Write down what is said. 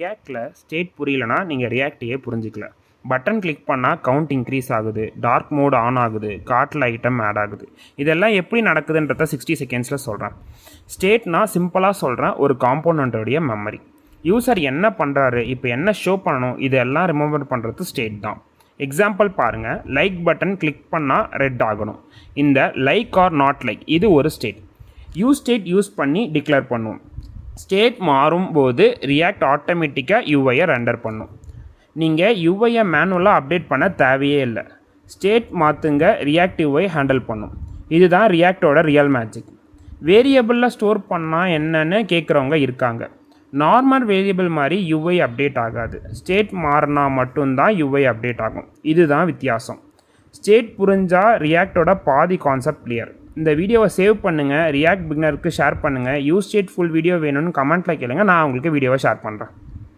ரியாக்டில் state புரியலனா நீங்கள் ரியாக்டையே புரிஞ்சிக்கல. Button click பண்ணால் count increase ஆகுது, டார்க் மோட் ஆன் ஆகுது, கார்ட்டில் ஐட்டம் ஆட் ஆகுது. இதெல்லாம் எப்படி நடக்குதுன்றத 60 செகண்ட்ஸில் சொல்கிறேன். ஸ்டேட்னா சிம்பிளாக சொல்கிறேன், ஒரு காம்போனண்ட்டோடைய மெமரி. யூசர் என்ன பண்ணுறாரு, இப்போ என்ன ஷோ பண்ணணும், இதெல்லாம் ரிமெம்பர் பண்ணுறது ஸ்டேட் தான். எக்ஸாம்பிள் பாருங்கள், லைக் பட்டன் கிளிக் பண்ணால் ரெட் ஆகணும். இந்த லைக் ஆர் நாட் லைக் இது ஒரு ஸ்டேட். ஸ்டேட் யூஸ் பண்ணி டிக்ளேர் பண்ணுவோம். ஸ்டேட் மாறும்போது ரியாக்ட் ஆட்டோமேட்டிக்காக யூஐயை ரெண்டர் பண்ணும். நீங்கள் யூஐயை மேனுவலாக அப்டேட் பண்ண தேவையே இல்லை. ஸ்டேட் மாற்றுங்க, ரியாக்ட் யூஐ ஹேண்டில் பண்ணும். இதுதான் ரியாக்டோட ரியல் மேஜிக். வேரியபிளில் ஸ்டோர் பண்ணால் என்னன்னு கேட்குறவங்க இருக்காங்க. நார்மல் வேரியபிள் மாதிரி யூஐ அப்டேட் ஆகாது. ஸ்டேட் மாறினா மட்டும்தான் யூஐ அப்டேட் ஆகும். இதுதான் வித்தியாசம். ஸ்டேட் புரிஞ்சால் ரியாக்டோட பாதி கான்செப்ட் கிளியர். இந்த வீடியோவை சேவ் பண்ணுங்கள், ரியாக்ட் பிகினருக்கு ஷேர் பண்ணுங்கள். ஸ்டேட் ஃபுல் வீடியோ வேணும்னு கமெண்ட்டில் கேளுங்க, நான் உங்களுக்கு வீடியோவை ஷேர் பண்ணுறேன்.